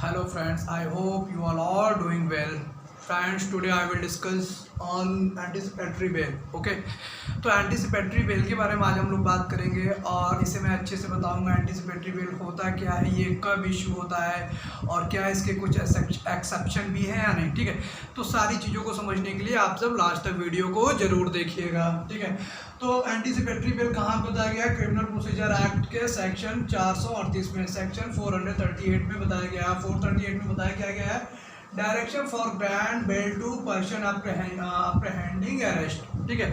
Hello friends, I hope you all are doing well. Friends, today I will discuss on anticipatory bail. Okay, तो anticipatory bail के बारे में आज हम लोग बात करेंगे और इसे मैं अच्छे से बताऊंगा एंटीसिपेटरी बेल होता क्या है, ये कब इशू होता है और क्या इसके कुछ एक्सेप्शन भी हैं या नहीं। ठीक है, तो सारी चीज़ों को समझने के लिए आप सब लास्ट तक वीडियो को जरूर देखिएगा। ठीक है, तो एंटीसिपेटरी बेल कहाँ बताया गया है? क्रिमिनल प्रोसीजर एक्ट के सेक्शन 438 में, सेक्शन 438 में बताया गया है। 438 में बताया क्या गया है? Direction for grant bail to person apprehending arrest. ठीक है,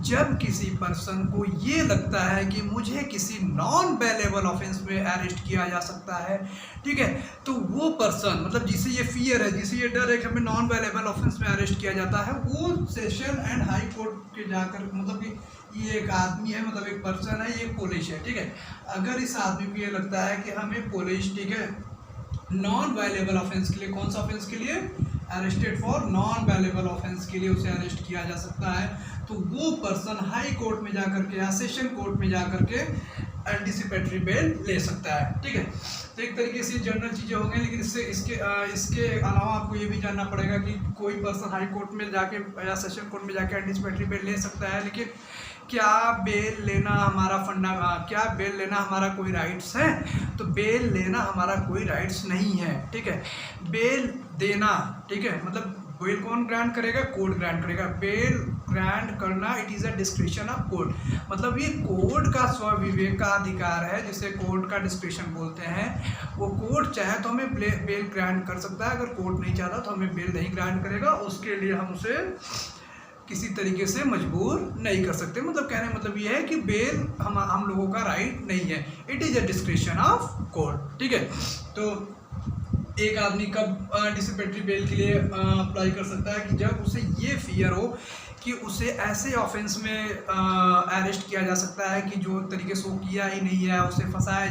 जब किसी पर्सन को ये लगता है कि मुझे किसी नॉन बेलेबल ऑफेंस में अरेस्ट किया जा सकता है, ठीक है, तो वो पर्सन मतलब जिसे ये फियर है, जिसे ये डर है कि हमें नॉन बेलेबल ऑफेंस में अरेस्ट किया जाता है, वो सेशन एंड हाई कोर्ट के जाकर मतलब कि ये एक आदमी है, मतलब एक पर्सन है, ये पुलिस है। ठीक है, अगर इस आदमी को ये लगता है कि हमें पुलिस, ठीक है, नॉन वायलेबल ऑफेंस के लिए, कौन सा ऑफेंस के लिए? अरेस्टेड फॉर नॉन वायलेबल ऑफेंस के लिए उसे अरेस्ट किया जा सकता है, तो वो पर्सन हाई कोर्ट में जाकर के या सेशन कोर्ट में जाकर के एंटीसिपेटरी बेल ले सकता है। ठीक है, तो एक तरीके से जनरल चीज़ें हो गई, लेकिन इसके अलावा आपको ये भी जानना पड़ेगा कि कोई पर्सन हाई कोर्ट में जाके या सेशन कोर्ट में जाके एंटीसिपेटरी बेल ले सकता है, लेकिन क्या बेल लेना क्या बेल लेना हमारा कोई राइट्स है? तो बेल लेना हमारा कोई राइट्स नहीं है। ठीक है, बेल देना, ठीक है, मतलब बेल कौन ग्रांट करेगा? कोर्ट ग्रांट करेगा। बेल ग्रांट करना it is a description of court, मतलब ये कोर्ट का स्वविवेक का अधिकार है, जिसे कोर्ट का डिस्क्रिप्शन बोलते हैं। वो कोर्ट चाहे तो हमें बेल ग्रांट कर सकता है, अगर कोर्ट नहीं चाहता तो हमें बेल नहीं ग्रांट करेगा, उसके लिए हम उसे किसी तरीके से मजबूर नहीं कर सकते। मतलब कहने मतलब ये है कि बेल हम लोगों का राइट नहीं है, it is a description of court. ठीक है, तो एक आदमी कब एंटीसिपेटरी बेल के लिए अप्लाई कर सकता है? कि जब उसे ये फियर हो कि उसे ऐसे ऑफेंस में अरेस्ट किया जा सकता है कि जो तरीके से वो किया ही नहीं है, उसे फंसाया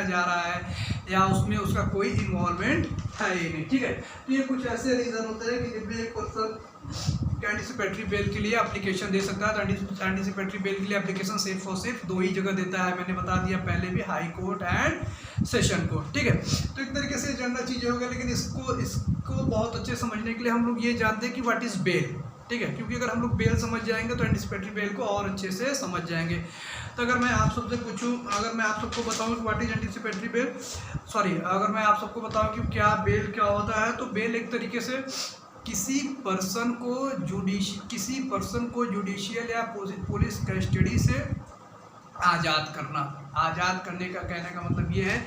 जा रहा है या उसमें उसका कोई इन्वॉल्वमेंट है ही नहीं। ठीक है, तो ये कुछ ऐसे रीज़न होते हैं कि जिनमें एक पर्सन एंटीसिपेटरी बेल के लिए एप्लीकेशन दे सकता है। तो एंटीसिपेटरी बेल के लिए एप्लीकेशन सिर्फ और सिर्फ दो ही जगह देता है, मैंने बता दिया पहले भी, high court and session court. ठीक है, तो एक तरीके से जनरल चीज़ें हो गई, लेकिन इसको बहुत अच्छे समझने के लिए हम लोग ये जानते हैं कि व्हाट इज़ बेल। ठीक है, क्योंकि अगर हम लोग बेल समझ जाएंगे तो एंटीसिपेटरी बेल को और अच्छे से समझ जाएंगे। तो अगर मैं आप सबसे पूछूं, अगर मैं आप सबको बताऊं कि व्हाट इज एंटीसिपेटरी बेल, अगर मैं आप सबको बताऊं कि क्या बेल क्या होता है, तो बेल एक तरीके से किसी पर्सन को जुडिशियल या पुलिस कस्टडी से आज़ाद करने का कहने का मतलब ये है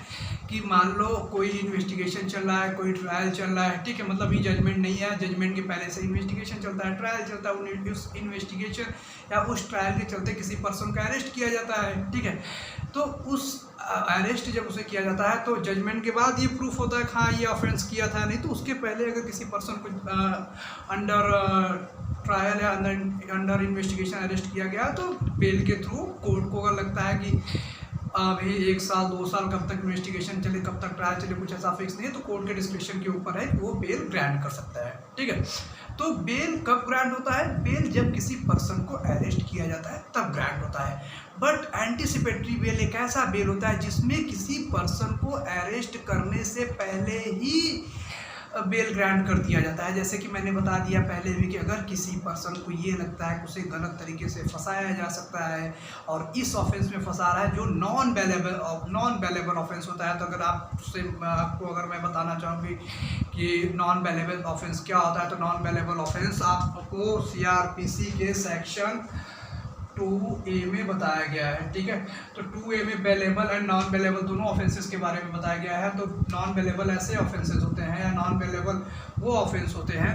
कि मान लो कोई इन्वेस्टिगेशन चल रहा है, कोई ट्रायल चल रहा है, ठीक है, मतलब ये जजमेंट नहीं है, जजमेंट के पहले से इन्वेस्टिगेशन चलता है, ट्रायल चलता है, उस इन्वेस्टिगेशन या उस ट्रायल के चलते किसी पर्सन का अरेस्ट किया जाता है। ठीक है, तो उस अरेस्ट जब उसे किया जाता है तो जजमेंट के बाद ये प्रूफ होता है कि हाँ ये ऑफेंस किया था, नहीं तो उसके पहले अगर किसी पर्सन को अंडर ट्रायल या अंडर इन्वेस्टिगेशन अरेस्ट किया गया तो बेल के थ्रू कोर्ट को अगर लगता है कि अभी 1 साल 2 साल कब तक इन्वेस्टिगेशन चले, कब तक ट्रायल चले, कुछ ऐसा फिक्स नहीं है, तो कोर्ट के डिस्क्रिप्शन के ऊपर है वो बेल ग्रांट कर सकता है। ठीक है, तो बेल कब ग्रांट होता है? बेल जब किसी पर्सन को अरेस्ट किया जाता है तब ग्रांट होता है। बट एंटीसिपेटरी बेल एक ऐसा बेल होता है जिसमें किसी पर्सन को अरेस्ट करने से पहले ही बेल ग्रांट कर दिया जाता है। जैसे कि मैंने बता दिया पहले भी कि अगर किसी पर्सन को ये लगता है कि उसे गलत तरीके से फंसाया जा सकता है और इस ऑफेंस में फंसा रहा है जो नॉन बेलेबल ऑफेंस होता है, तो अगर आपको अगर मैं बताना चाहूँगी कि नॉन बेलेबल ऑफेंस क्या होता है, तो नॉन बेलेबल ऑफेंस आपको CRPC के सेक्शन 2A में बताया गया है। ठीक है, तो 2A में बेलेबल एंड नॉन बेलेबल दोनों ऑफेंसेस के बारे में बताया गया है। तो नॉन बेलेबल ऐसे ऑफेंसेस होते हैं या नॉन बेलेबल वो ऑफेंस होते हैं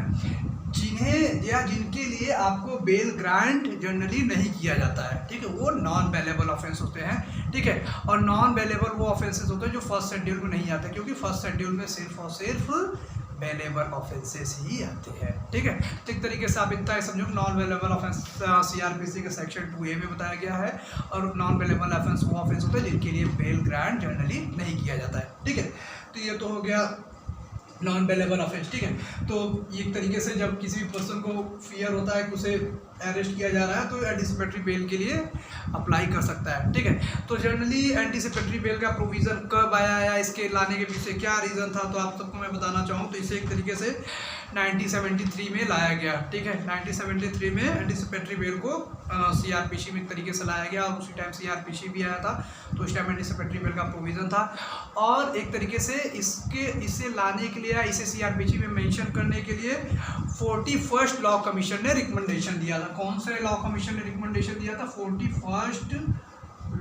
जिन्हें या जिनके लिए आपको बेल ग्रांट जनरली नहीं किया जाता है। ठीक है, वो नॉन बेलेबल ऑफेंस होते हैं। ठीक है, और नॉन बेलेबल वो ऑफेंसेस होते हैं जो फर्स्ट शेड्यूल में नहीं आते, क्योंकि फर्स्ट शेड्यूल में सिर्फ और सिर्फ बेलेबल ऑफेंसेस ही आते हैं। ठीक है, तो एक तरीके से आप इतना ही समझो, नॉन बेलेबल ऑफेंस CRPC के सेक्शन 2A में बताया गया है, और नॉन बेलेबल ऑफेंस वो ऑफेंस होते हैं जिनके लिए बेल ग्रांट जनरली नहीं किया जाता है। ठीक है, तो ये तो हो गया नॉन बेलेबल ऑफेंस। ठीक है, तो एक तरीके से जब किसी पर्सन को फियर होता है कि उसे अरेस्ट किया जा रहा है तो एंटीसिपेटरी बेल के लिए अप्लाई कर सकता है, ठीक है। तो जनरली एंटीसिपेटरी बेल का प्रोविज़न कब आया या इसके लाने के पीछे क्या रीज़न था, तो आप सबको मैं बताना चाहूँ तो इसे एक तरीके से 1973 में लाया गया, ठीक है। 1973 में एंटीसिपेटरी बेल को सीआरपीसी में एक तरीके से लाया गया, और उसी टाइम सीआरपीसी भी आया था, तो उस टाइम एंटीसिपेटरी बेल का प्रोविज़न था। और एक तरीके से इसे लाने के लिए या इसे सीआरपीसी में मेंशन करने के लिए 41st लॉ कमीशन ने रिकमेंडेशन दिया था। कौन से लॉ कमीशन ने रिकमेंडेशन दिया था? 41st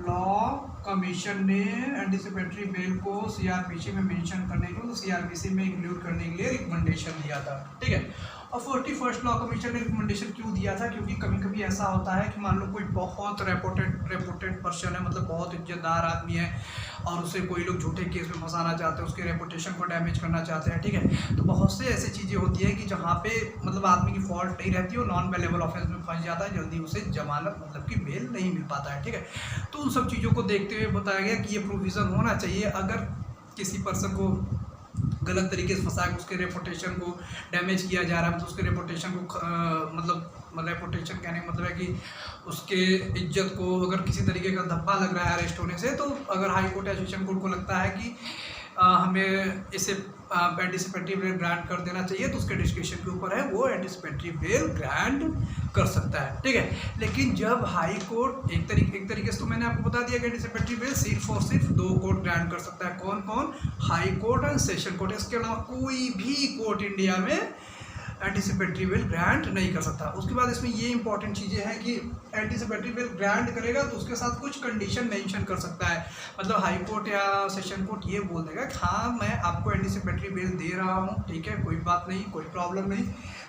लॉ कमीशन ने एंटीसिपेटरी बेल को सीआरपीसी में मेंशन करने के लिए, सीआरपीसी में इंक्लूड करने के लिए रिकमेंडेशन दिया था, ठीक है। और 41st लॉ कमीशन ने रिकमेंडेशन क्यों दिया था? क्योंकि कभी कभी ऐसा होता है कि मान लो कोई बहुत रेपुटेड पर्सन है, मतलब बहुत इज्जतदार आदमी है, और उसे कोई लोग झूठे केस में फंसाना चाहते हैं, उसके रेपुटेशन को डैमेज करना चाहते हैं, ठीक है। तो बहुत से ऐसी चीज़ें होती है कि जहाँ पे मतलब आदमी की फॉल्ट नहीं रहती, वो नॉन बेलेबल ऑफेंस में फंस जाता है, जल्दी उसे जमानत मतलब कि बेल नहीं मिल पाता है, ठीक है। तो उन सब चीज़ों को देखते हुए बताया गया कि ये प्रोविज़न होना चाहिए। अगर किसी पर्सन को गलत तरीके से फंसा के उसके रेपुटेशन को डैमेज किया जा रहा है, मतलब उसके रेपुटेशन को मतलब रेपुटेशन कहने का मतलब है कि उसके इज्जत को अगर किसी तरीके का धब्बा लग रहा है अरेस्ट होने से, तो अगर हाई कोर्ट या सेशन कोर्ट को लगता है कि हमें इसे एंटीसिपेटरी बेल ग्रांट कर देना चाहिए, तो उसके डिस्क्रिप्शन के ऊपर है, वो एंटीसिपेटरी बेल ग्रांट कर सकता है, ठीक है। लेकिन जब हाई कोर्ट एक तरीके से तो मैंने आपको बता दिया कि एंटीसिपेटरी बेल सिर्फ और सिर्फ 2 कोर्ट ग्रांट कर सकता है। कौन कौन? हाई कोर्ट और सेशन कोर्ट। इसके अलावा कोई भी कोर्ट इंडिया में एंटीसिपेटरी बेल ग्रांट नहीं कर सकता। उसके बाद इसमें ये इंपॉर्टेंट चीज़ें हैं कि एंटीसिपेटरी बेल ग्रांट करेगा तो उसके साथ कुछ कंडीशन मेंशन कर सकता है। मतलब हाई कोर्ट या सेशन कोर्ट ये बोल देगा कि हाँ मैं आपको एंटीसिपेटरी बेल दे रहा हूँ, ठीक है, कोई बात नहीं, कोई प्रॉब्लम नहीं,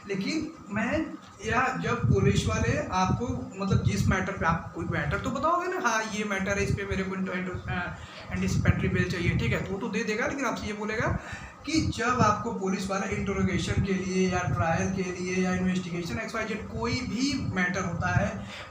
लेकिन मैं या जब पुलिस वाले आपको मतलब जिस मैटर पे आप कोई मैटर तो बताओगे ना, हाँ ये मैटर है, इस पर मेरे को एंटीसिपेटरी बेल चाहिए, ठीक है, तो दे देगा। लेकिन आपसे ये बोलेगा कि जब आपको पुलिस वाला इंटरोगेशन के लिए या ट्रायल के लिए या इन्वेस्टिगेशन XYZ कोई भी मैटर होता है,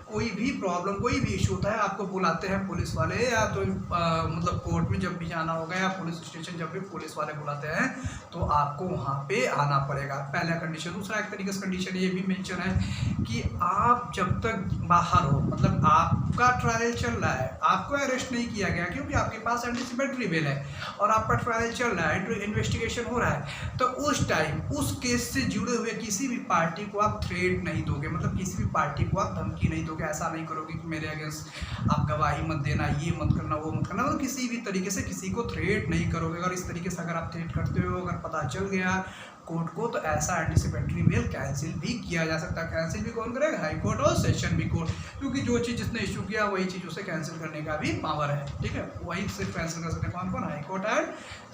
कोई भी प्रॉब्लम, कोई भी इशू होता है, आपको बुलाते हैं पुलिस वाले, या तो मतलब कोर्ट में जब भी जाना होगा या पुलिस स्टेशन जब भी पुलिस वाले बुलाते हैं तो आपको वहाँ पे आना पड़ेगा, पहला कंडीशन। दूसरा एक तरीके से कंडीशन ये भी मेंशन है कि आप जब तक बाहर हो, मतलब आपका ट्रायल चल रहा है, आपको अरेस्ट नहीं किया गया क्योंकि आपके पास एंटीसिपेटरी बेल है और आपका ट्रायल चल रहा है, इन्वेस्टिगेशन हो रहा है, तो उस टाइम उस केस से जुड़े हुए किसी भी पार्टी को आप थ्रेट नहीं दोगे, मतलब किसी भी पार्टी को आप धमकी नहीं दोगे, ऐसा नहीं करोगे कि मेरे अगेंस्ट आप गवाही मत देना, ये मत करना, वो मत करना, मतलब किसी भी तरीके से किसी को थ्रेट नहीं करोगे। अगर इस तरीके से अगर आप थ्रेट करते हो, अगर पता चल गया कोर्ट को, तो ऐसा एंटीसिपेटरी बेल कैंसिल भी किया जा सकता है। कैंसिल भी कौन करेगा? हाई कोर्ट और सेशन भी कोर्ट, क्योंकि जो चीज़ जिसने इशू किया वही चीज़ उसे कैंसिल करने का भी पावर है, ठीक है, वही सिर्फ कैंसिल कर सकते हैं कौन कौन? High court and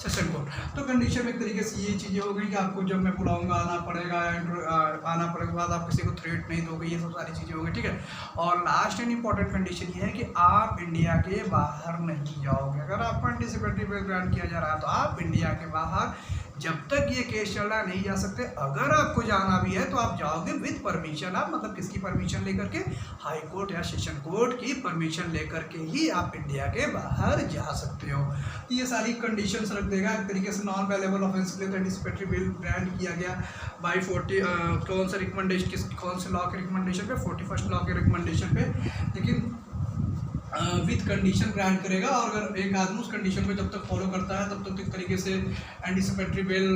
session court. तो कंडीशन एक तरीके से ये चीज़ें हो गई कि आपको जब मैं बुलाऊंगा आना पड़ेगा, आना पड़ेगा के बाद आप किसी को थ्रेट नहीं दोगे, ये सब सारी चीज़ें हो गई, ठीक है। और लास्ट एंड इंपॉर्टेंट कंडीशन ये है कि आप इंडिया के बाहर नहीं जाओगे। अगर आपको एंटीसिपेटरी बेल ग्रांट किया जा रहा है तो आप इंडिया के बाहर जब तक ये केस चल रहा नहीं जा सकते। अगर आपको जाना भी है तो आप जाओगे विद परमिशन, आप मतलब किसकी परमिशन लेकर के? हाई कोर्ट या सेशन कोर्ट की परमिशन लेकर के ही आप इंडिया के बाहर जा सकते हो। ये सारी कंडीशंस रख देगा एक तरीके से। नॉन अवेलेबल ऑफेंस के लिए तो एंटीसिपेटरी बेल ग्रांट किया गया बाई 40 कौन सा रिकमेंडेशन, कौन से लॉ के रिकमेंडेशन पे? 41st लॉ के रिकमेंडेशन पे, लेकिन विथ कंडीशन ग्रांट करेगा। और अगर एक आदमी उस कंडीशन को जब तक फॉलो करता है तब तक एक तरीके से एंटीसिपेटरी बेल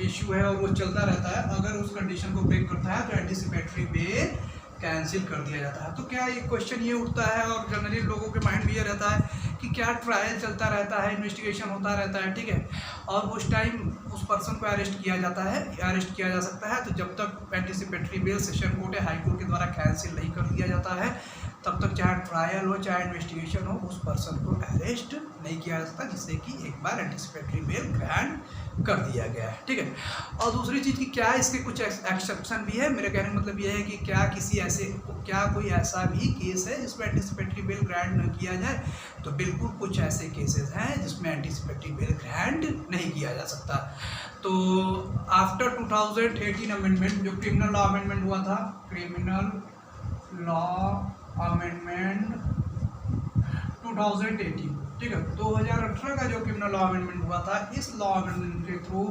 इशू है और वो चलता रहता है। अगर उस कंडीशन को ब्रेक करता है तो एंटीसिपेटरी बेल कैंसिल कर दिया जाता है। तो क्या ये क्वेश्चन ये उठता है और जनरली लोगों के माइंड में ये रहता है कि क्या ट्रायल चलता रहता है, इन्वेस्टिगेशन होता रहता है, ठीक है, और उस टाइम उस पर्सन को अरेस्ट किया जाता है, अरेस्ट किया जा सकता है, तो जब तक एंटीसिपेटरी बेल सेशन कोर्ट या हाई कोर्ट के द्वारा कैंसिल नहीं कर दिया जाता है तब तक चाहे ट्रायल हो चाहे इन्वेस्टिगेशन हो उस पर्सन को अरेस्ट नहीं किया जा सकता, जिससे कि एक बार एंटीसिपेटरी बेल ग्रांट कर दिया गया है, ठीक है। और दूसरी चीज़ कि क्या इसके कुछ एक्सेप्शन भी है। मेरे कहने का मतलब यह है कि क्या कोई ऐसा भी केस है जिसमें एंटीसिपेटरी बेल ग्रांट न किया जाए? तो बिल्कुल कुछ ऐसे केसेस हैं जिसमें एंटीसिपेटरी बेल ग्रांट नहीं किया जा सकता। तो आफ्टर 2018 अमेंडमेंट, जो क्रिमिनल लॉ अमेंडमेंट हुआ था, क्रिमिनल लॉ अमेंडमेंट 2018, ठीक है, 2018 का जो क्रिमिनल लॉ अमेंडमेंट हुआ था, इस लॉ अमेंडमेंट के थ्रू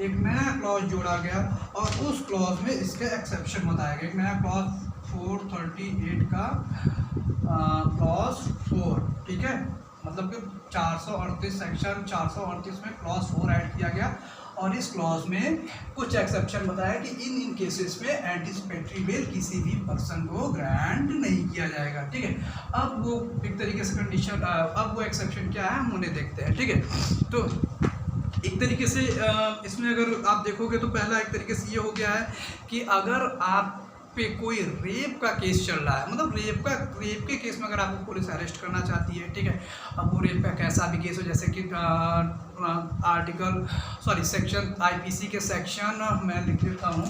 एक नया क्लॉज जोड़ा गया और उस क्लॉज में इसके एक्सेप्शन बताया गया। एक नया क्लॉज 438 का क्लॉज 4, ठीक है, मतलब कि 438 सेक्शन 438 में क्लॉज 4 ऐड किया गया और इस क्लॉज में कुछ एक्सेप्शन बताया कि इन केसेस में एंटीसिपेटरी बेल किसी भी पर्सन को ग्रांट नहीं किया जाएगा, ठीक है। अब वो एक तरीके से कंडीशन, अब वो एक्सेप्शन क्या है हम उन्हें देखते हैं, ठीक है। तो एक तरीके से इसमें अगर आप देखोगे तो पहला एक तरीके से ये हो गया है कि अगर आप पे कोई रेप का केस चल रहा है, मतलब रेप के केस में अगर आपको पुलिस अरेस्ट करना चाहती है, ठीक है, अब वो रेप का कैसा भी केस हो, जैसे कि सेक्शन आईपीसी के सेक्शन मैं लिख देता हूँ,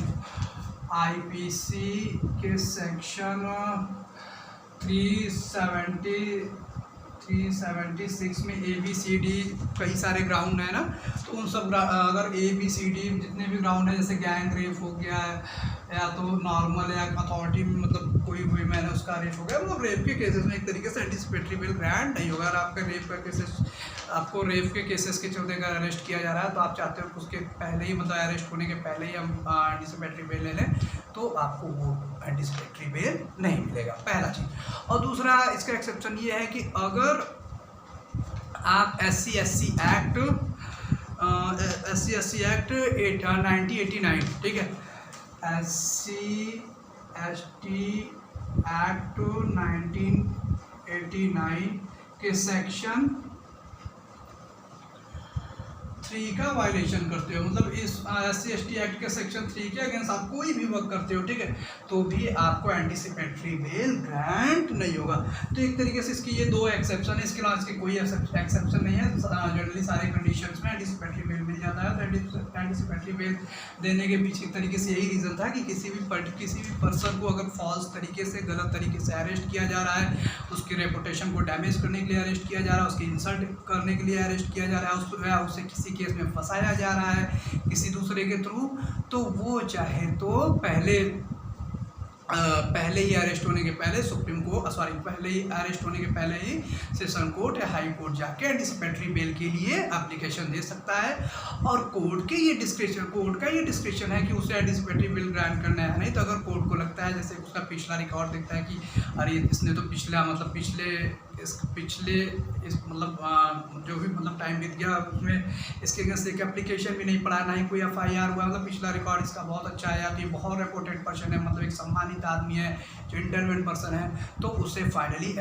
आईपीसी के सेक्शन 376 में ABCD कई सारे ग्राउंड है ना, तो उन सब अगर ABCD जितने भी ग्राउंड है, जैसे गैंग रेप हो गया है या तो नॉर्मल या अथॉरिटी में मतलब कोई मैन है उसका रेप हो गया, मतलब रेप के केसेस में एक तरीके से एंटीसिपेटरी बेल ग्रांट नहीं होगा। अगर आपको रेप के केसेस के चलते अगर अरेस्ट किया जा रहा है तो आप चाहते हो कि उसके पहले ही, मतलब अरेस्ट होने के पहले ही हम एंटीसिपेटरी बेल ले लें, तो आपको वो एंटीसिपेटरी बेल नहीं मिलेगा, पहला चीज़। और दूसरा इसका एक्सेप्शन ये है कि अगर आप SC SC एक्ट 1989, ठीक है, SC ST एक्ट 1989 के सेक्शन 3 का वायलेशन करते हो, मतलब इस SC ST एक्ट के सेक्शन 3 के अगेंस्ट आप कोई भी वर्क करते हो, ठीक है, तो भी आपको एंटीसिपेटरी बेल ग्रांट नहीं होगा। तो एक तरीके से इसकी ये दो एक्सेप्शन है, इसके अलावा इसकी कोई एक्सेप्शन नहीं है। जनरली सारे कंडीशंस में एंटीसिपेटरी बेल मिल जाता है। तो एंटीसिपेटरी बेल देने के पीछे एक तरीके से यही रीज़न था कि किसी भी पर्सन को अगर फॉल्स तरीके से, गलत तरीके से अरेस्ट किया जा रहा है, उसकी रेपुटेशन को डैमेज करने के लिए अरेस्ट किया जा रहा है, उसकी इंसल्ट करने के लिए अरेस्ट किया जा रहा है, उससे किसी केस में फंसाया जा रहा है किसी दूसरे के थ्रू, तो वो चाहे तो पहले ही अरेस्ट होने के पहले पहले ही अरेस्ट होने के पहले ही सेशन कोर्ट या हाई कोर्ट जाके एंटीसिपेटरी बेल के लिए एप्लीकेशन दे सकता है। और कोर्ट का ये डिस्क्रिप्शन है कि उसे एंटीसिपेटरी बेल ग्रांट करना है। नहीं तो अगर कोर्ट को लगता है, जैसे उसका पिछला रिकॉर्ड देखता है कि अरे इसने तो जो भी टाइम बीत गया उसमें इसके अगेंस्ट एक एप्लीकेशन भी नहीं पड़ा, ना ही कोई FIR हुआ, मतलब पिछला रिकॉर्ड इसका बहुत अच्छा है, या कि बहुत रेपुटेड पर्सन है, मतलब एक सम्मानित आदमी है जो इंटरवेंट पर्सन है, तो उसे फाइनली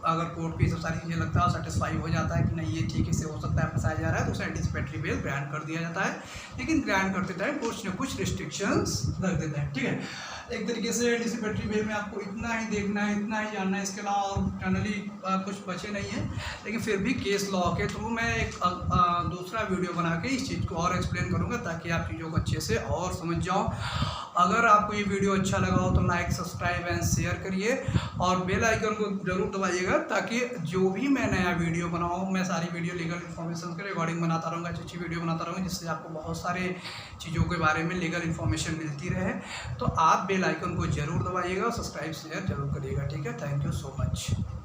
अगर कोर्ट को ये सब सारी चीज़ें लगता है, सेटिस्फाई हो जाता है कि नहीं ये ठीक से हो सकता है, फंसाया जा रहा है, तो उसे एंटीसिपेटरी बेल ग्रांट कर दिया जाता है। लेकिन ग्रांट करते टाइम कुछ न कुछ रिस्ट्रिक्शंस रख देते हैं, ठीक है। एक तरीके से एंटीसिपेटरी बेल में आपको इतना ही देखना है, इतना ही जानना है, इसके अलावा और जनरली कुछ बचे नहीं है। लेकिन फिर भी केस लॉ के थ्रू मैं एक दूसरा वीडियो बना के इस चीज़ को और एक्सप्लेन करूँगा, ताकि आप चीज़ों को अच्छे से और समझ जाओ। अगर आपको ये वीडियो अच्छा लगा हो तो लाइक, सब्सक्राइब एंड शेयर करिए और बेल आइकन को जरूर दबाइएगा, ताकि जो भी मैं नया वीडियो बनाऊँ, मैं सारी वीडियो लीगल इन्फॉर्मेशन के रिगार्डिंग बनाता रहूँगा, अच्छी वीडियो बनाता रहूँगा, जिससे आपको बहुत सारे चीज़ों के बारे में लीगल इन्फॉर्मेशन मिलती रहे। तो आप बेल आइकन को जरूर दबाइएगा और सब्सक्राइब शेयर जरूर करिएगा, ठीक है। Thank you so much.